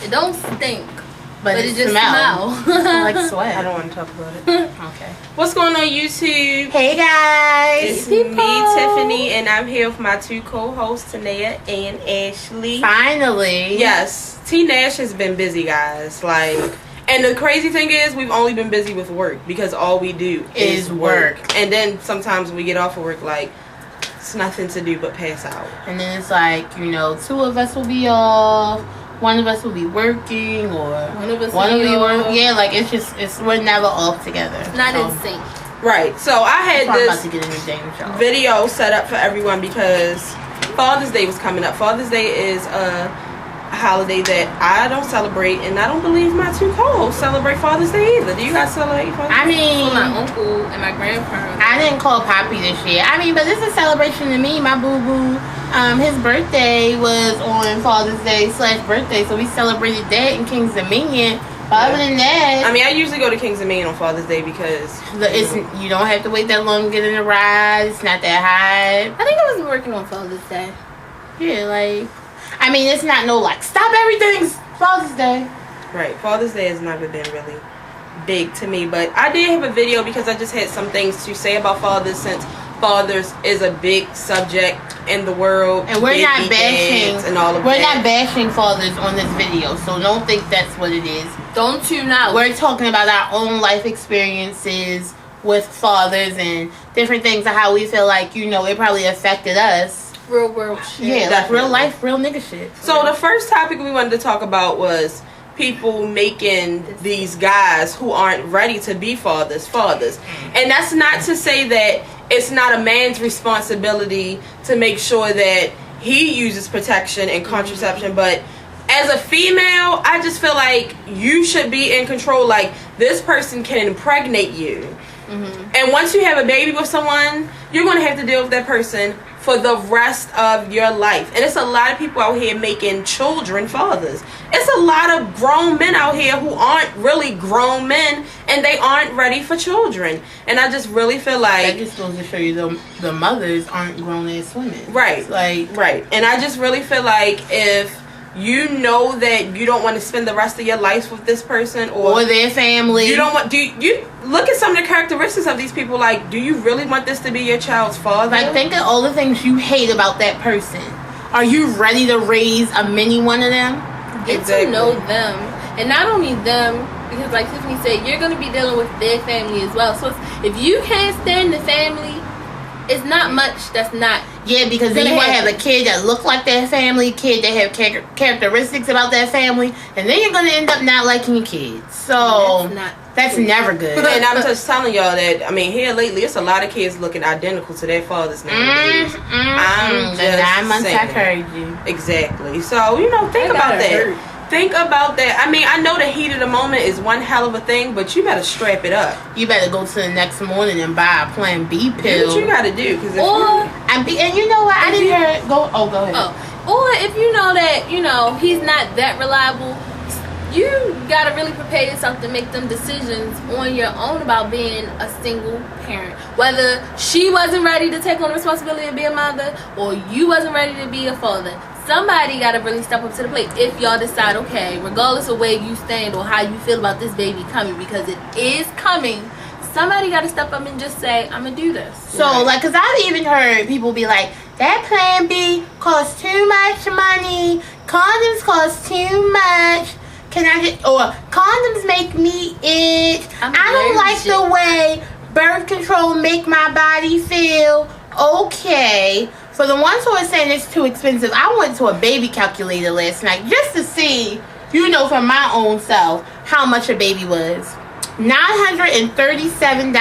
It don't stink. But it just smells. Like sweat. I don't want to talk about it. Okay. What's going on, YouTube? Hey guys. It's me, Tiffany, and I'm here with my two co-hosts, Tanea and Ashley. Finally. Yes, T Nash has been busy, guys. And the crazy thing is, we've only been busy with work because all we do is work. And then sometimes when we get off of work, it's nothing to do but pass out. And then it's like, two of us will be off. One of us will be working, or one of us will be working. Yeah, we're never off together. Not in sync. Right. So I had about to get a new damn show. Video set up for everyone because Father's Day was coming up. Father's Day is a holiday that I don't celebrate, and I don't believe my two co-hosts celebrate Father's Day either. Do you guys celebrate Father's Day? I mean, my uncle and my grandparents. I didn't call Poppy this year. I mean, but this is a celebration to me. My boo-boo, his birthday was on Father's Day / birthday, so we celebrated that in King's Dominion. But other than that, I mean, I usually go to King's Dominion on Father's Day because you don't have to wait that long to get in a ride. It's not that high. I think I was working on Father's Day. Yeah, I mean, it's not stop everything's Father's Day. Right. Father's Day has never been really big to me, but I did have a video because I just had some things to say about fathers, since fathers is a big subject in the world, and we're not bashing and all of we're not bashing fathers on this video, so don't think that's what it is. Don't tune out. We're talking about our own life experiences with fathers and different things of how we feel like it probably affected us. Real world shit. Yeah, real life, real nigga shit. So the first topic we wanted to talk about was people making these guys who aren't ready to be fathers. And that's not to say that it's not a man's responsibility to make sure that he uses protection and contraception, but as a female, I just feel like you should be in control. This person can impregnate you. Mm-hmm. And once you have a baby with someone, you're going to have to deal with that person for the rest of your life. And it's a lot of people out here making children fathers. It's a lot of grown men out here who aren't really grown men, and they aren't ready for children. And I just really feel like that just goes to show you the mothers aren't grown ass women. Right. Right. And I just really feel like if you know that you don't want to spend the rest of your life with this person or their family, you don't want. Do you look at some of the characteristics of these people? Do you really want this to be your child's father? Think of all the things you hate about that person. Are you ready to raise a mini one of them? Get to know them, and not only them, because like Tiffany said, you're going to be dealing with their family as well. So if you can't stand the family, it's not much that's not. Yeah, because then you want to have a kid that look like that family, kid that have characteristics about that family, and then you're going to end up not liking your kids. So that's never good. And I'm just telling y'all that, here lately, it's a lot of kids looking identical to their fathers nowadays. I'm just 9 months saying. I heard you. Exactly. So, think about that. Think about that. I know the heat of the moment is one hell of a thing, but you better strap it up. You better go to the next morning and buy a Plan B pill. Do what you gotta do. And you know what? I didn't hear it. Go ahead. Or if you know that, he's not that reliable, you gotta really prepare yourself to make them decisions on your own about being a single parent. Whether she wasn't ready to take on the responsibility of being a mother, or you wasn't ready to be a father. Somebody got to really step up to the plate if y'all decide, okay, regardless of where you stand or how you feel about this baby coming, because it is coming, somebody got to step up and just say, I'm going to do this. So, because I've even heard people be like, that Plan B costs too much money, condoms cost too much, or condoms make me itch, I don't like the way birth control make my body feel. Okay. For the ones who are saying it's too expensive, I went to a baby calculator last night just to see, from my own self, how much a baby was. $937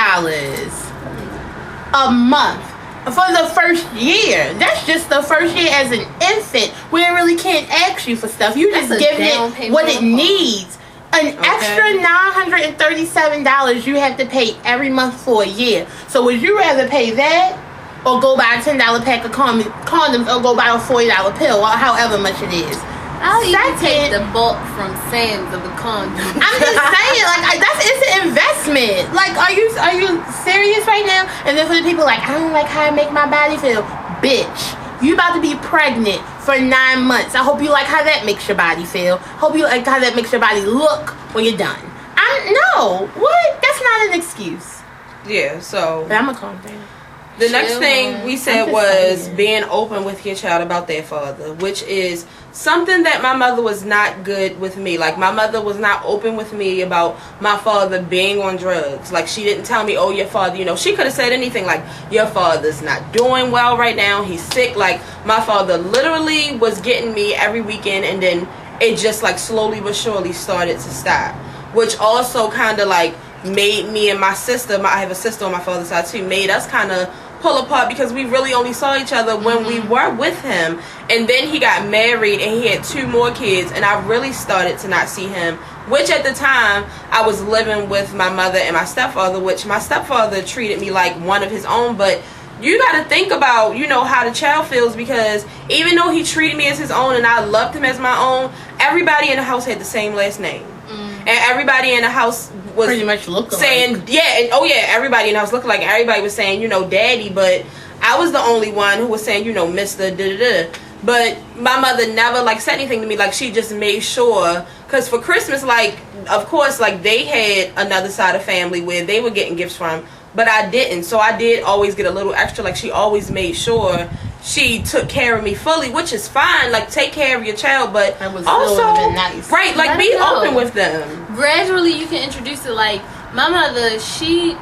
a month for the first year. That's just the first year as an infant. We really can't ask you for stuff. You just give it what it needs. An extra $937 you have to pay every month for a year. So would you rather pay that, or go buy a $10 pack of condoms, or go buy a $40 pill, or however much it is? I'll even take the bulk from Sam's of the condoms. I'm just saying, it's an investment. Are you serious right now? And then for the people I don't like how I make my body feel, bitch. You about to be pregnant for 9 months. I hope you like how that makes your body feel. Hope you like how that makes your body look when you're done. No. What? That's not an excuse. Yeah, so. But I'm going to calm down. The next thing we said was being open with your child about their father, which is something that my mother was not good with me. Like, my mother was not open with me about my father being on drugs. Like, she didn't tell me, oh, your father, you know, she could have said anything like, your father's not doing well right now, he's sick. Like, my father literally was getting me every weekend, and then it just, like, slowly but surely started to stop. Which also kind of, like, made me and my sister, I have a sister on my father's side too, made us kind of pull apart because we really only saw each other when we were with him. And then he got married and he had 2 more kids, and I really started to not see him, which at the time I was living with my mother and my stepfather, which my stepfather treated me like one of his own. But you got to think about, you know, how the child feels, because even though he treated me as his own and I loved him as my own, everybody in the house had the same last name. And everybody in the house was pretty much saying, yeah, and oh yeah, everybody in the house looked like, everybody was saying, you know, daddy, but I was the only one who was saying, you know, Mr. da-da-da. But my mother never, like, said anything to me. Like, she just made sure, because for Christmas, like, of course, like, they had another side of family where they were getting gifts from, but I didn't. So I did always get a little extra. Like, she always made sure she took care of me fully, which is fine. Like, take care of your child, but also, nice. Right, like, be open with them. Gradually, you can introduce it. Like, my mother,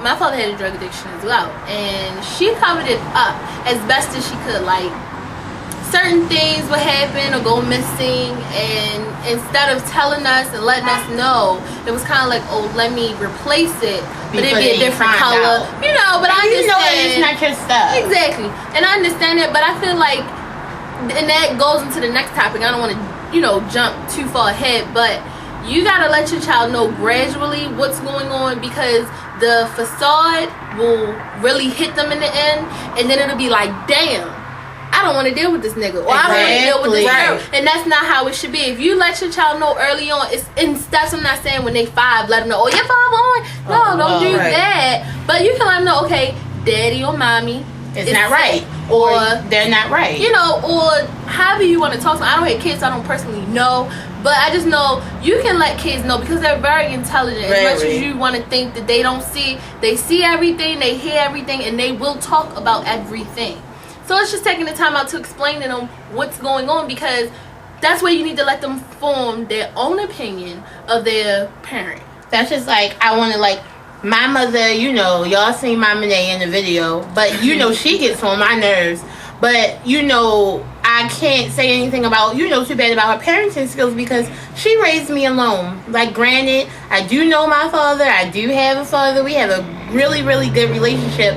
my father had a drug addiction as well, and she covered it up as best as she could. Like, certain things would happen or go missing, and instead of telling us and letting us know, it was kind of like, oh, let me replace it, but it'd be a different color, you know. But I understand, you know, it's not your stuff. Exactly, and I understand it, but I feel like, and that goes into the next topic. I don't want to, you know, jump too far ahead, but you gotta let your child know gradually what's going on, because the facade will really hit them in the end, and then it'll be like, damn, I don't want to deal with this nigga, or I don't want to deal with this girl. And that's not how it should be. If you let your child know early on, and that's what I'm not saying when they 5, let them know, oh, your father on. No, don't do that. But you can let them know, okay, daddy or mommy is not right, or they're not right. You know, or however you want to talk to them. I don't have kids, so I don't personally know. But I just know you can let kids know, because they're very intelligent. As much as you want to think that they don't see, they see everything, they hear everything, and they will talk about everything. So it's just taking the time out to explain to them what's going on, because that's where you need to let them form their own opinion of their parent. That's just like, I want to, like, my mother, you know, y'all seen my Monet in the video, but you know, she gets on my nerves. But, you know, I can't say anything about, you know, too bad about her parenting skills, because she raised me alone. Like, granted, I do know my father, I do have a father, we have a really, really good relationship,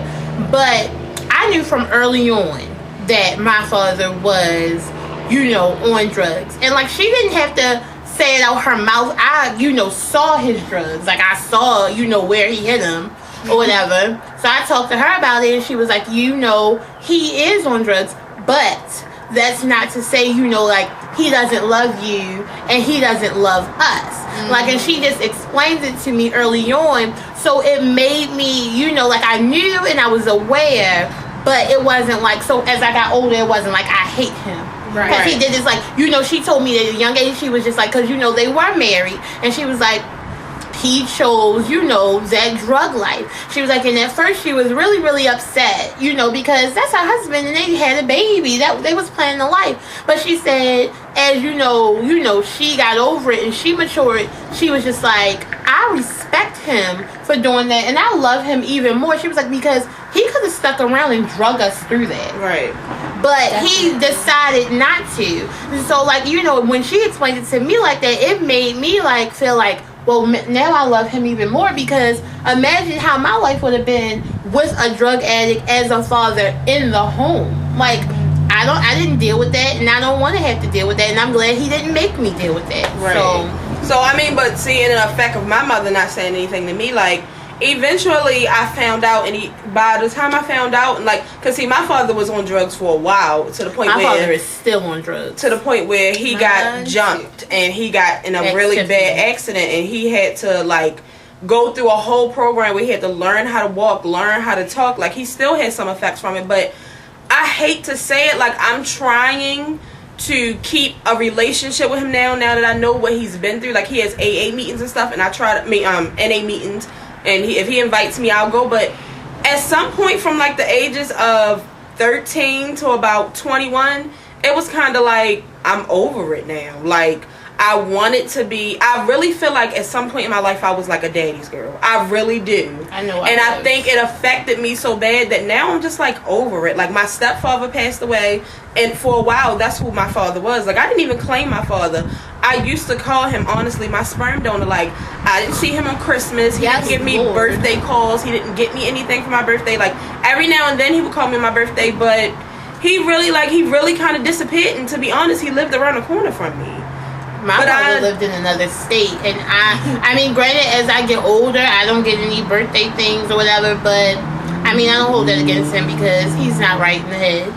but I knew from early on that my father was, you know, on drugs. And, like, she didn't have to say it out her mouth. I, you know, saw his drugs. Like, I saw, you know, where he hid them or whatever. So I talked to her about it, and she was like, you know, he is on drugs, but that's not to say, you know, like, he doesn't love you and he doesn't love us. Like, and she just explained it to me early on. So it made me, you know, like, I knew and I was aware, but it wasn't like, so as I got older, it wasn't like I hate him. Right. Because he did this, like, you know, she told me at a young age, she was just like, because, you know, they were married, and she was like, he chose, you know, that drug life. She was like, and at first she was really, really upset, you know, because that's her husband and they had a baby. That they was planning a life. But she said, as you know, she got over it and she matured. She was just like, I respect him for doing that, and I love him even more. She was like, because he could have stuck around and drug us through that. Right. But he decided not to. And so, like, you know, when she explained it to me like that, it made me, like, feel like, well, now I love him even more, because imagine how my life would have been with a drug addict as a father in the home. Like, I didn't deal with that, and I don't want to have to deal with that, and I'm glad he didn't make me deal with that. Right. So I mean, but seeing an effect of my mother not saying anything to me, like, eventually I found out, and by the time I found out, like, because see, my father was on drugs for a while, to the point my where father is still on drugs, to the point where he got jumped and he got in a really bad accident, and he had to, like, go through a whole program where he had to learn how to walk, learn how to talk. Like, he still had some effects from it, but I hate to say it, like, I'm trying to keep a relationship with him now that I know what he's been through. Like, he has AA meetings and stuff, and I try to NA meetings, and if he invites me, I'll go. But at some point from like the ages of 13 to about 21, it was kind of like, I'm over it now. Like, I want it to be, I really feel like at some point in my life I was like a daddy's girl. I really do. I know. And I think it affected me so bad that now I'm just like over it. Like, my stepfather passed away, and for a while that's who my father was. Like, I didn't even claim my father. I used to call him, honestly, my sperm donor. Like, I didn't see him on Christmas. He didn't give me birthday calls. He didn't get me anything for my birthday. Like, every now and then he would call me on my birthday, but he really kind of disappeared. And to be honest, he lived around the corner from me. My father lived in another state, and I mean, granted, as I get older, I don't get any birthday things or whatever, but I mean, I don't hold that against him because he's not right in the head.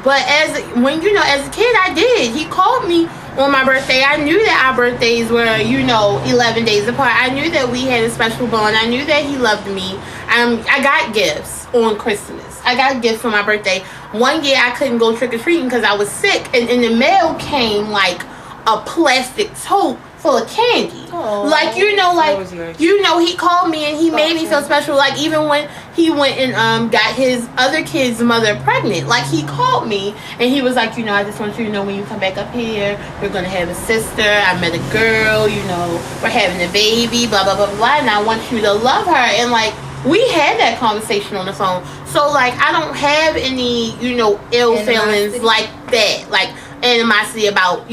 But as a kid, I did. He called me on my birthday. I knew that our birthdays were, 11 days apart. I knew that we had a special bond. I knew that he loved me. I got gifts on Christmas. I got a gift for my birthday. One year, I couldn't go trick-or-treating because I was sick, and in the mail came, like, a plastic tote full of candy. Aww. Like, nice. He called me and he made me feel special. Like, even when he went and got his other kid's mother pregnant, like, he called me and he was like, I just want you to know, when you come back up here, we're gonna have a sister. I met a girl, we're having a baby, blah blah blah blah, and I want you to love her. And like, we had that conversation on the phone. So like, I don't have any ill feelings like that, like animosity about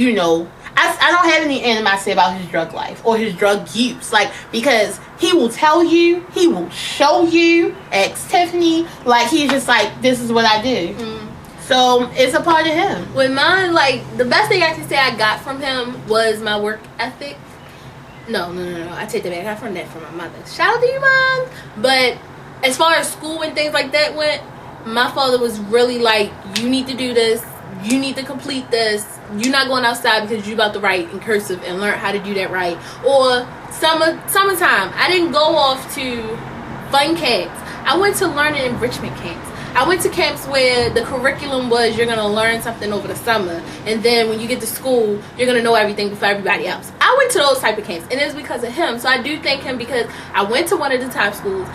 I don't have any animosity about his drug life or his drug use, like, because he will tell you, he will show you, ex Tiffany, like, he's just like, this is what I do. So it's a part of him. With mine, like, the best thing I can say I got from him was my work ethic. No, I take that back. I got from that from my mother. Shout out to you, Mom. But as far as school and things like that went, my father was really like, you need to do this, you need to complete this. You're not going outside because you're about to write in cursive and learn how to do that right. Or summertime, I didn't go off to fun camps. I went to learning enrichment camps. I went to camps where the curriculum was, you're going to learn something over the summer, and then when you get to school, you're going to know everything before everybody else. I went to those type of camps, and it was because of him. So I do thank him because I went to one of the top schools.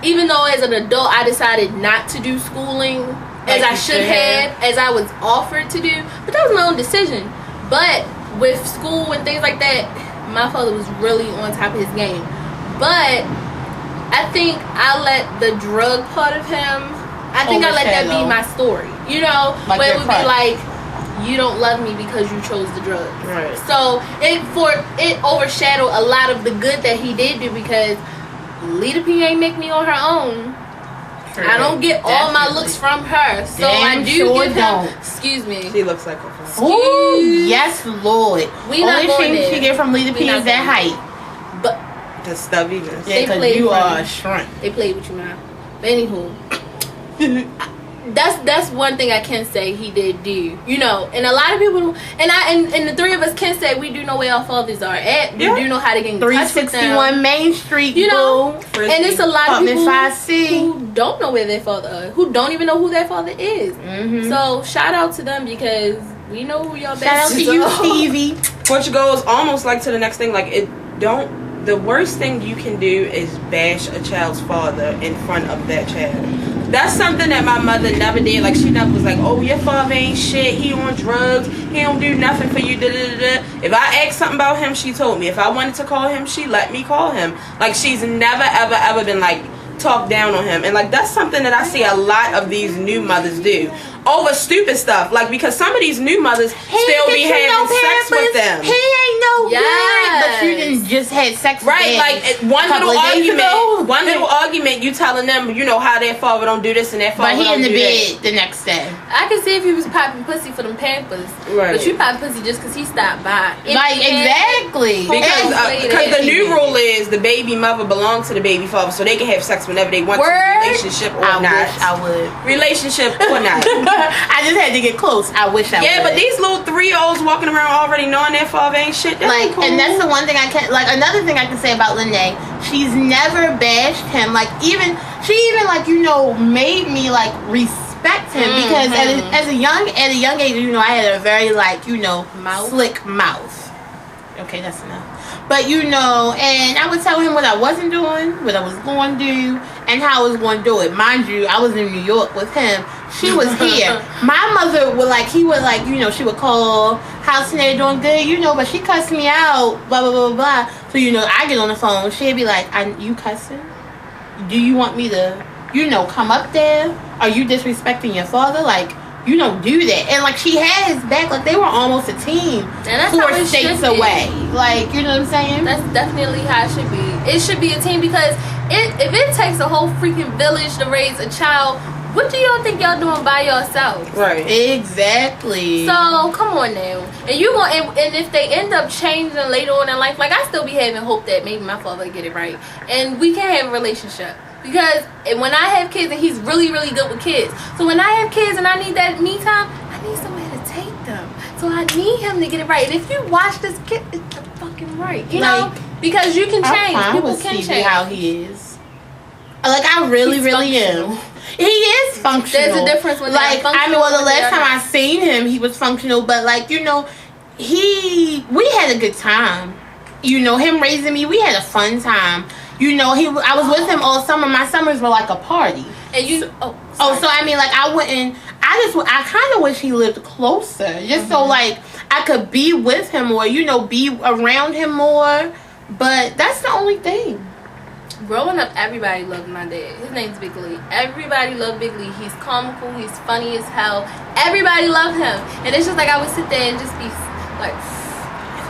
Even though as an adult I decided not to do schooling as I should have, as I was offered to do, but that was my own decision. But with school and things like that, my father was really on top of his game. But I think I let the drug part of him, I let that be my story. Like, where it would be like, you don't love me because you chose the drugs. Right. So it overshadowed a lot of the good that he did do, because Lita P ain't make me on her own. I don't get all my looks from her, so I do give him. Excuse me. She looks like a friend. Ooh, yes, Lord. We not only going thing there. she get from Lita P is that height. But The stubbiness. Yeah, because you are a shrunk. They played with you, man. But anywho, that's one thing I can say he did do. And a lot of people, and the three of us can say we do know where our fathers are at. We do know how to get in touch with them. 361 Main Street, and it's a lot of people 5C. who don't know where their father is, who don't even know who their father is. So shout out to them, because we know who your best is. Shout out to you, Stevie. Which goes almost like to the next thing. Like, the worst thing you can do is bash a child's father in front of that child. That's something that my mother never did. Like, she never was like, oh, your father ain't shit, he on drugs, he don't do nothing for you, da-da-da-da. If I asked something about him, she told me. If I wanted to call him, she let me call him. Like, she's never, ever, ever been like, talk down on him. And like, that's something that I see a lot of these new mothers do over stupid stuff. Like, because some of these new mothers still be having sex with them. He ain't no good, but you didn't just had sex with right, him. like one little argument, you telling them, how their father don't do this and their father but he don't in the do bed that. the next day. I can see if he was popping pussy for them Pampers, right. But you popping pussy just because he stopped by. Exactly. Because the new rule is the baby mother belongs to the baby father, so they can have sex whenever they want to, relationship or not. Wish I would. Relationship or not. I just had to get close. I wish I would. Yeah, but these little 3-year-olds walking around already knowing their father ain't shit. Like, cool. and that's the one thing I can, like, another thing I can say about Lene, she's never bashed him. Like, she even like, made me like respect respect him because at a young age, you know, I had a very like, you know, slick mouth. Okay, that's enough. But you know, and I would tell him what I wasn't doing, what I was going to do, and how I was going to do it. Mind you, I was in New York with him. She was here. My mother would like, he would like, you know, she would call, how's Sinead doing good, you know, but she cussed me out, blah, blah, blah, blah. So, you know, I get on the phone, she'd be like, you cussing? Do you want me to, you know, come up there? Are you disrespecting your father? Like, you don't do that. And like, she had his back, like they were almost a team. And that's 4 states away. Like, you know what I'm saying? That's definitely how it should be. It should be a team because if it takes a whole freaking village to raise a child, what do y'all think y'all doing by yourselves? Right. Exactly. So come on now, and you gonna and if they end up changing later on in life, like I still be having hope that maybe my father will get it right, and we can have a relationship. Because when I have kids, and he's really, really good with kids. So when I have kids and I need that me time, I need somebody to take them. So I need him to get it right. And if you watch this kid, it's the fucking right. You know? Because you can change. People can change. How he is. Like, I really, really am. He is functional. There's a difference when like, I mean, well, the last time I seen him, he was functional. But, like, you know, we had a good time. You know, him raising me, we had a fun time. You know, I was with him all summer. My summers were like a party. And you, so I mean, like, I kind of wish he lived closer, just so like I could be with him or, you know, be around him more. But that's the only thing. Growing up, everybody loved my dad. His name's Big Lee. Everybody loved Big Lee. He's comical. He's funny as hell. Everybody loved him. And it's just like I would sit there and just be like,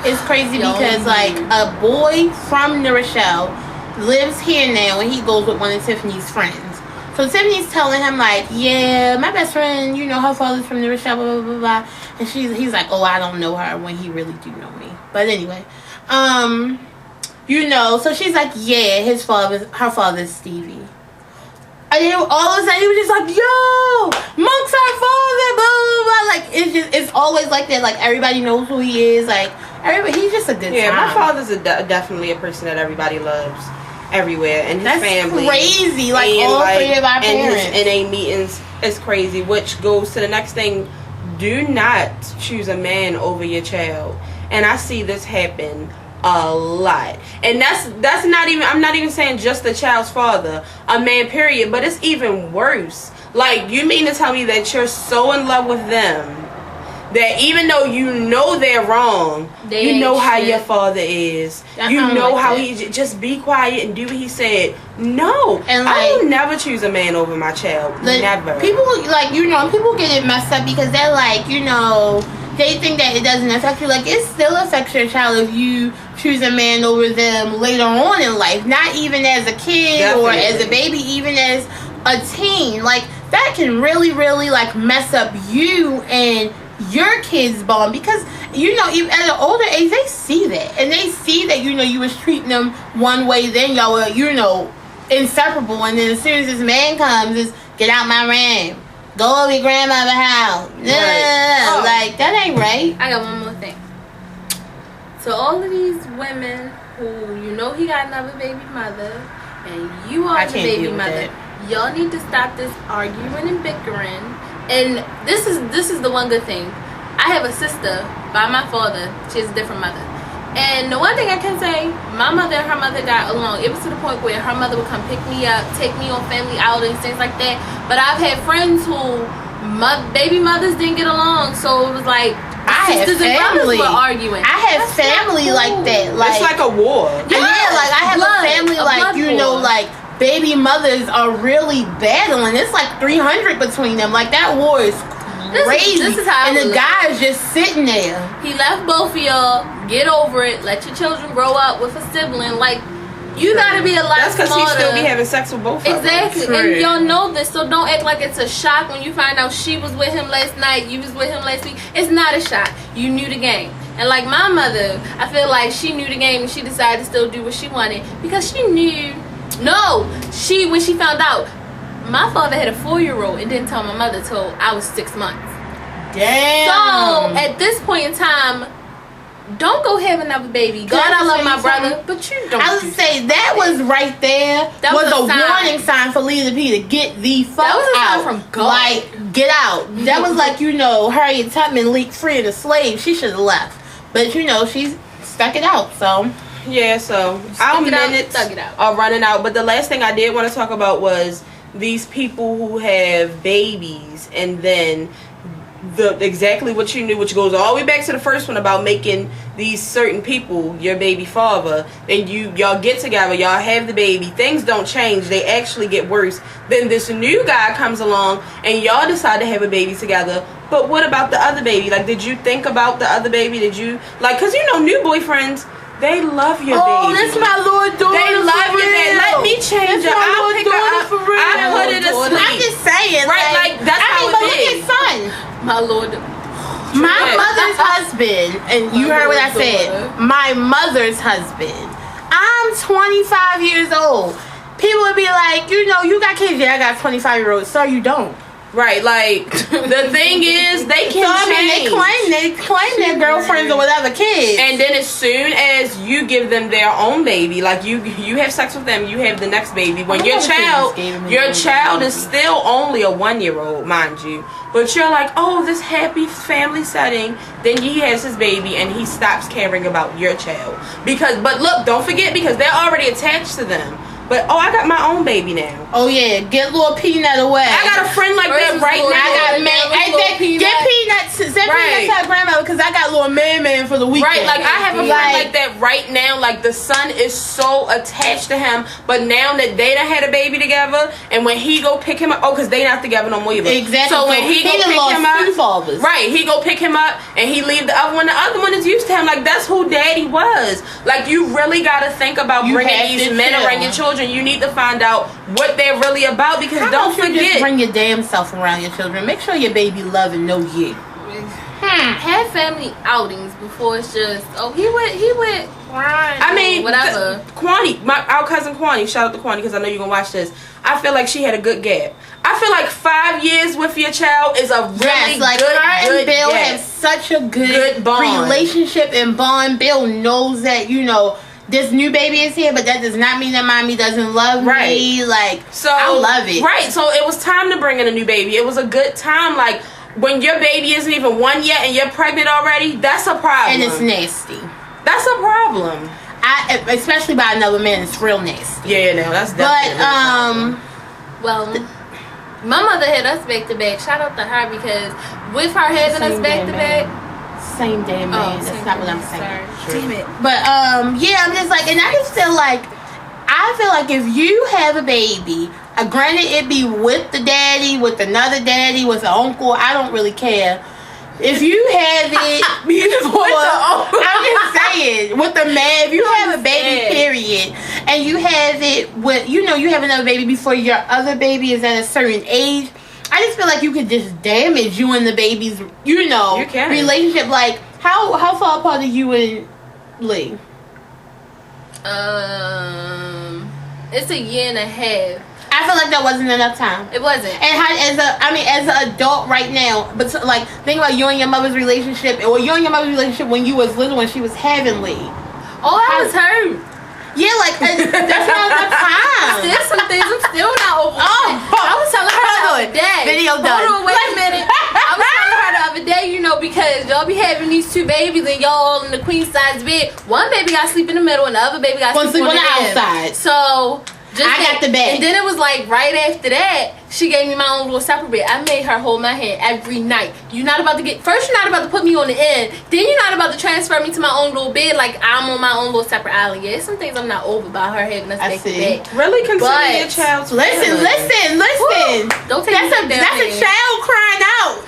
it's crazy because like a boy from New Rochelle lives here now, and he goes with one of Tiffany's friends. So Tiffany's telling him like, yeah, my best friend, you know, her father's from New Rochelle, blah, blah, blah, blah. And he's like, oh, I don't know her, when he really do know me. But anyway, you know, so she's like, yeah, her father's Stevie. And then all of a sudden he was just like, yo, Monk's our father, blah, blah, blah. Like, it's always like that. Like, everybody knows who he is. Like, he's just a good time. My father's definitely a person that everybody loves everywhere, and his family. That's crazy. Like, and all three of our parents. And his NA meetings is crazy, which goes to the next thing. Do not choose a man over your child. And I see this happen a lot. And that's not even, I'm not even saying just the child's father, a man, period, but it's even worse. Like, you mean to tell me that you're so in love with them that even though you know they're wrong, you know how your father is. You know how he just be quiet and do what he said. No, and like, I will never choose a man over my child. Never. People, like, you know, people get it messed up because they're like, you know, they think that it doesn't affect you. Like, it still affects your child if you choose a man over them later on in life. Not even as a kid or as a baby, even as a teen. Like, that can really, really, like, mess up you and your kids' bond, because, you know, even at an older age, they see that, and they see that, you know, you was treating them one way, then y'all were, you know, inseparable, and then as soon as this man comes, it's get out my room, go over your grandmother's house, like, that ain't right. I got one more thing. So all of these women who, you know, he got another baby mother, and you are the baby mother, y'all need to stop this arguing and bickering. And this is the one good thing. I have a sister by my father. She has a different mother. And the one thing I can say, my mother and her mother got along. It was to the point where her mother would come pick me up, take me on family outings, things like that. But I've had friends who baby mothers didn't get along. So it was like sisters and brothers were arguing. I have family like that. Like, it's like a war. Yeah, like I have a family like, you know, like, baby mothers are really battling. It's like 300 between them. Like, that war is crazy. This is how, and the guy's just sitting there. He left both of y'all. Get over it. Let your children grow up with a sibling. Like, you gotta be a lot smarter. That's because he still be having sex with both of them. Exactly. And y'all know this, so don't act like it's a shock when you find out she was with him last night, you was with him last week. It's not a shock. You knew the game. And like my mother, I feel like she knew the game and she decided to still do what she wanted because she knew. No, when she found out, my father had a 4-year-old and didn't tell my mother till I was 6 months. Damn. So at this point in time, don't go have another baby. God, I love my brother, but you don't. I would say that was right there. That was a warning sign for Lisa P to get the fuck out. That was a sign from God. Like, get out. That was like, Harriet Tubman leaked free of the slave. She should have left. But, she stuck it out, so. Yeah, so our minutes are running out. But the last thing I did want to talk about was these people who have babies and then exactly what you knew, which goes all the way back to the first one about making these certain people your baby father, and y'all get together, y'all have the baby, things don't change, they actually get worse. Then this new guy comes along and y'all decide to have a baby together, but what about the other baby? Like, did you think about the other baby? Did you, like, because new boyfriends, they love your baby. Oh, that's my little daughter. They love your baby. Let me change her. I'll pick her up. I put it asleep. I'm just saying, right? Like that's how it is. But look at son. My Lord. My mother's husband, and you heard what I said. My mother's husband. I'm 25 years old. People would be like, you got kids. Yeah, I got 25-year-olds. So you don't. Right, like the thing is, they can change. They claim their girlfriends or whatever kids, and then as soon as you give them their own baby, like you have sex with them, you have the next baby. When your child is still only a 1-year-old, mind you, but you're like, oh, this happy family setting. Then he has his baby, and he stops caring about your child but look, don't forget, because they're already attached to them. But, I got my own baby now. Oh, yeah. Get little Peanut away. I got a friend like that right now. I got Get Peanut. Send Peanut to her grandmother, because I got little man for the weekend. Right, like, I have a friend like that right now. Like, the son is so attached to him. But now that they done had a baby together, and when he go pick him up, because they not together no more either. Exactly. So when he go pick him up, right, he go pick him up, and he leave the other one. The other one is used to him. Like, that's who daddy was. Like, you really got to think about bringing these men around your children. You need to find out what they're really about, because don't forget, just bring your damn self around your children. Make sure your baby love and know you. Have family outings before it's just he went right. I mean, whatever. Kwani, our cousin Kwani, shout out to Kwani because I know you're gonna watch this. I feel like she had a good gap. I feel like 5 years with your child is a really good her and Bill gap. have such a good bond. Relationship and bond. Bill knows that this new baby is here, but that does not mean that mommy doesn't love me. Like, so I love it. Right. So it was time to bring in a new baby. It was a good time. Like, when your baby isn't even 1 yet and you're pregnant already, that's a problem. And it's nasty. That's a problem. Especially by another man, it's real nasty. Yeah, no, that's definitely. My mother had us back to back. Shout out to her, because with her having us back to back. Same damn man. That's not what I'm saying. Sorry. Damn it. But yeah, I'm just like, and I just feel like, if you have a baby, granted it be with the daddy, with another daddy, with an uncle, I don't really care. If you have it before, I'm just saying, with the man, if you have a baby, period, and you have it with, you have another baby before your other baby is at a certain age, I just feel like you could just damage you and the baby's, relationship. Like, how far apart are you and Lee? It's 1.5 years. I feel like that wasn't enough time. It wasn't. And as an adult right now, but think about you and your mother's relationship, or you and your mother's relationship when you was little, when she was having Lee. Oh, I was hurt. Yeah, that's not enough time. There's some things I'm still not over. I was telling her the other day. Video done. Hold on, wait a minute. I was telling her the other day, because y'all be having these 2 babies and y'all all in the queen size bed. One baby got to sleep in the middle and the other baby got to sleep on the outside. So I got the bed. And then it was like right after that, she gave me my own little separate bed. I made her hold my hand every night. You're not about to put me on the end. Then you're not about to transfer me to my own little bed like I'm on my own little separate island. Yeah, some things I'm not over about her having us back to back. Really consider your child's Listen. Woo. Don't take that's a child crying out.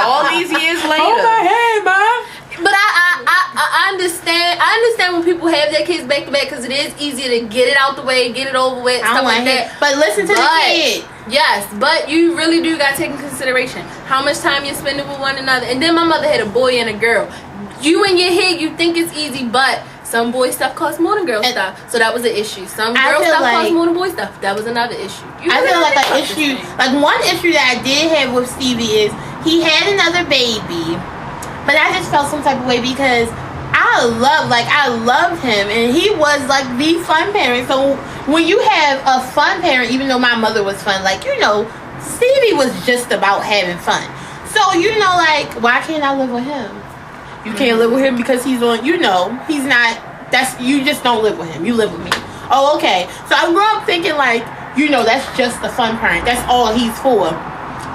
All these years later. Hold my hand, Mom. But I understand when people have their kids back to back, because it is easier to get it out the way, get it over with, stuff like that. But listen to the kid. Yes, but you really do got to take into consideration how much time you're spending with one another. And then my mother had a boy and a girl. You in your head, you think it's easy, but some boy stuff costs more than girl stuff. So that was an issue. Some girl stuff costs more than boy stuff. That was another issue. I feel like an issue, like one issue that I did have with Stevie is he had another baby. But I just felt some type of way because I love him, and he was like the fun parent. So when you have a fun parent, even though my mother was fun, like, you know, Stevie was just about having fun. So, you know, like, why can't I live with him? You can't live with him because he's on, you know, he's not, you just don't live with him. You live with me. Oh, okay. So I grew up thinking, like, you know, that's just the fun parent. That's all he's for.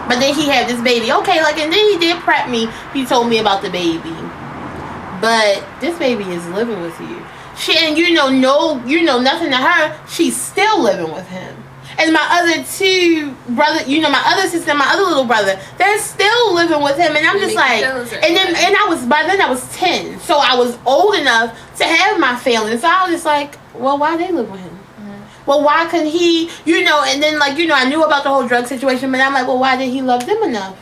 But then he had this baby. Okay, like, and then he did prep me. He told me about the baby. But this baby is living with you. And you know, nothing to her. She's still living with him. And my other two brothers, you know, my other sister and my other little brother, they're still living with him. And I'm just like, by then I was 10. So I was old enough to have my family. So I was just like, well, why they live with him? Well, why couldn't he, you know, and then, like, you know, I knew about the whole drug situation, but I'm like, well, why did he love them enough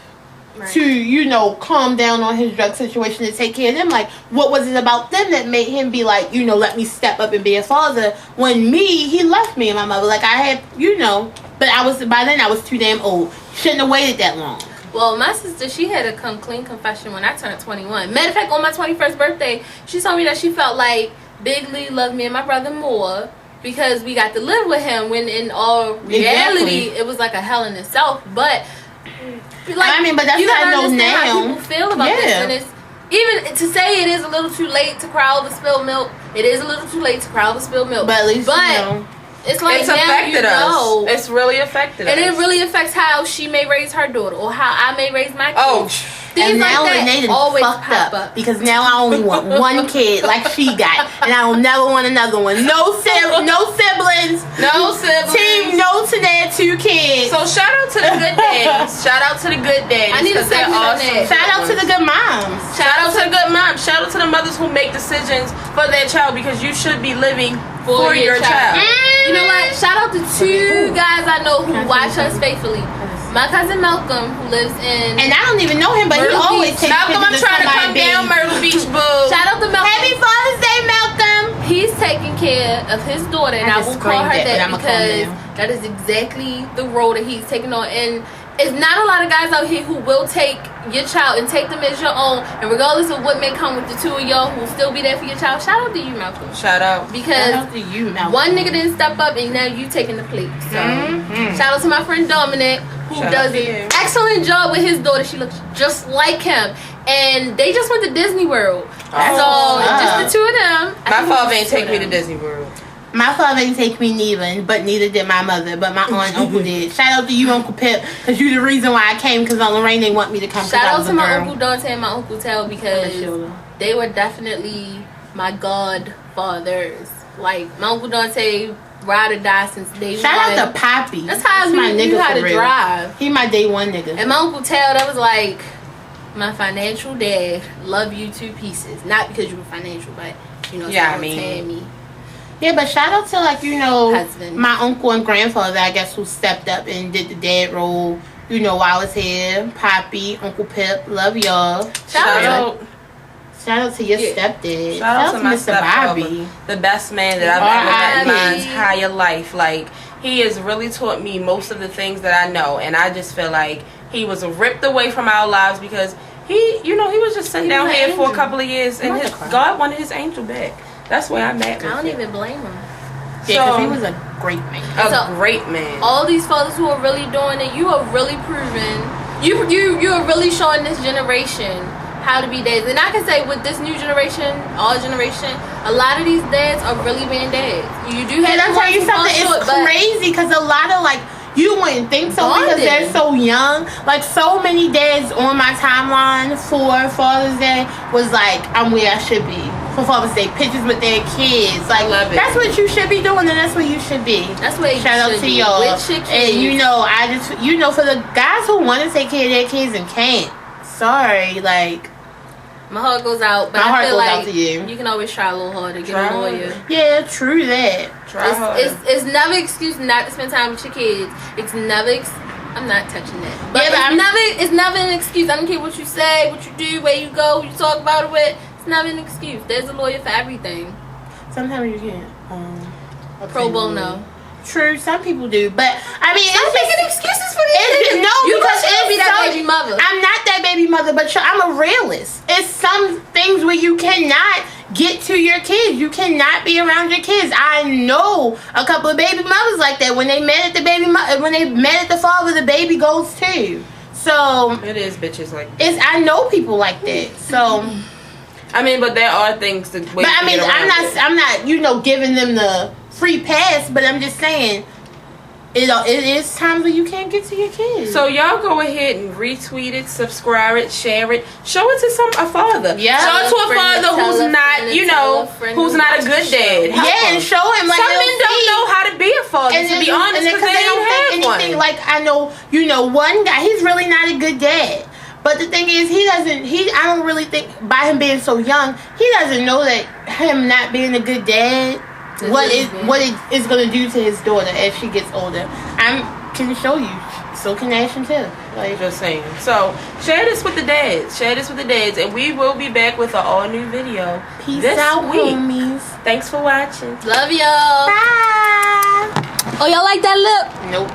to, you know, calm down on his drug situation and take care of them? Like, what was it about them that made him be like, you know, let me step up and be a father, when he left me and my mother? Like, I had, you know, but by then I was too damn old. Shouldn't have waited that long. Well, my sister, she had a come clean confession when I turned 21. Matter of fact, on my 21st birthday, she told me that she felt like Big Lee loved me and my brother more because we got to live with him, when in all reality, it was like a hell in itself. But, like, I mean, but that's you what I gotta know understand now. how people feel about this. And it's, even to say it is a little too late to cry over spilled milk, it is a little too late to cry over spilled milk. But at least, you know. It's like, it's now affected us. It's really affected us. And it really affects how she may raise her daughter or how I may raise my kids. Oh, things and now like that Renee always fucked pop up because now I only want one kid like she got, and I will never want another one. No siblings. No siblings. Team no to their 2 kids. So shout out to the good daddies. Shout out to the good daddies. I need to they're awesome. Shout out to the good moms. Shout out to the good moms. Shout out to the mothers who make decisions for their child, because you should be living for your child. You know what? Shout out to 2 guys I know who watch us faithfully. My cousin Malcolm, who lives in... And I don't even know him, but he always takes Malcolm, I'm trying to come down Myrtle Beach, boo. Shout out to Malcolm. Happy Father's Day, Malcolm. He's taking care of his daughter, and I will call her that because that is exactly the role that he's taking on. And it's not a lot of guys out here who will take your child and take them as your own, and regardless of what may come with the 2 of y'all, who will still be there for your child. Shout out to you, Malcolm. Shout out. Because shout out to you, Malcolm. One nigga didn't step up, and now you taking the plate. So shout out to my friend Dominic, who does an excellent job with his daughter. She looks just like him, and they just went to Disney World. So just the 2 of them. My father ain't take me to Disney World. My father didn't take me neither, but neither did my mother. But my aunt and uncle did. Shout out to you, Uncle Pip, because you the reason why I came, because Aunt Lorraine didn't want me to come. Shout out to my Uncle Dante and my Uncle Tel, because they were definitely my godfathers. Like, my Uncle Dante, ride or die since day one. Shout out to Poppy. That's how my nigga knew how to drive. He my day one nigga. And my Uncle Tel, that was like my financial dad. Love you 2 pieces. Not because you were financial, but, you know, Tammy. Yeah, but shout out to, like, you know, husband. My uncle and grandfather, I guess, who stepped up and did the dad role, you know, while I was here. Poppy, Uncle Pip, love y'all. Shout out to your stepdad. Shout out to my Mr. Bobby. The best man that I've ever met in my entire life. Like, he has really taught me most of the things that I know, and I just feel like he was ripped away from our lives because he, you know, he was just sitting down here for a couple of years, and God wanted his angel back. That's where I'm at with I don't even blame him. Yeah, because he was a great man. Great man. All these fathers who are really doing it, you are really proving, you are really showing this generation how to be dads. And I can say with this new generation, our generation, a lot of these dads are really being dads. You do have to tell you something. It's crazy because a lot of, like, you wouldn't think so because they're so young. Like, so many dads on my timeline for Father's Day was like, I'm where I should be. For Father's Day, pictures with their kids. Like, that's what you should be doing, and that's where you should be. That's where you should be. Shout out to y'all. And, you know, for the guys who want to take care of their kids and can't. Sorry, like, my heart goes out, but I feel like you can always try a little harder, get a lawyer. Yeah, true that. It's never excuse not to spend time with your kids. It's never. I'm not touching that. But it's never an excuse. I don't care what you say, what you do, where you go, who you talk about it with. It's never an excuse. There's a lawyer for everything. Sometimes you can't. Pro bono. True, some people do, but I mean, stop making excuses for because it's be that baby mother. I'm not that baby mother, but I'm a realist. It's some things where you cannot get to your kids. You cannot be around your kids. I know a couple of baby mothers like that. When they met at the father, the baby goes too. So it is bitches like that. I know people like that. So I mean, but there are things that. But I mean, I'm not giving them the free pass. But I'm just saying. It is times where you can't get to your kids. So y'all go ahead and retweet it, subscribe it, share it, show it to a father. Yeah, show it to a father who's not, who's not a good dad. Yeah, and show him like some men don't know how to be a father. And to be honest, because they don't have anything. Like I know, one guy. He's really not a good dad. But the thing is, I don't really think by him being so young, he doesn't know that him not being a good dad. What it is going to do to his daughter as she gets older. I can show you. So can Ashton too. Like, just saying. So share this with the dads. And we will be back with an all new video. Peace out, homies. Thanks for watching. Love y'all. Bye. Oh, y'all like that lip? Nope.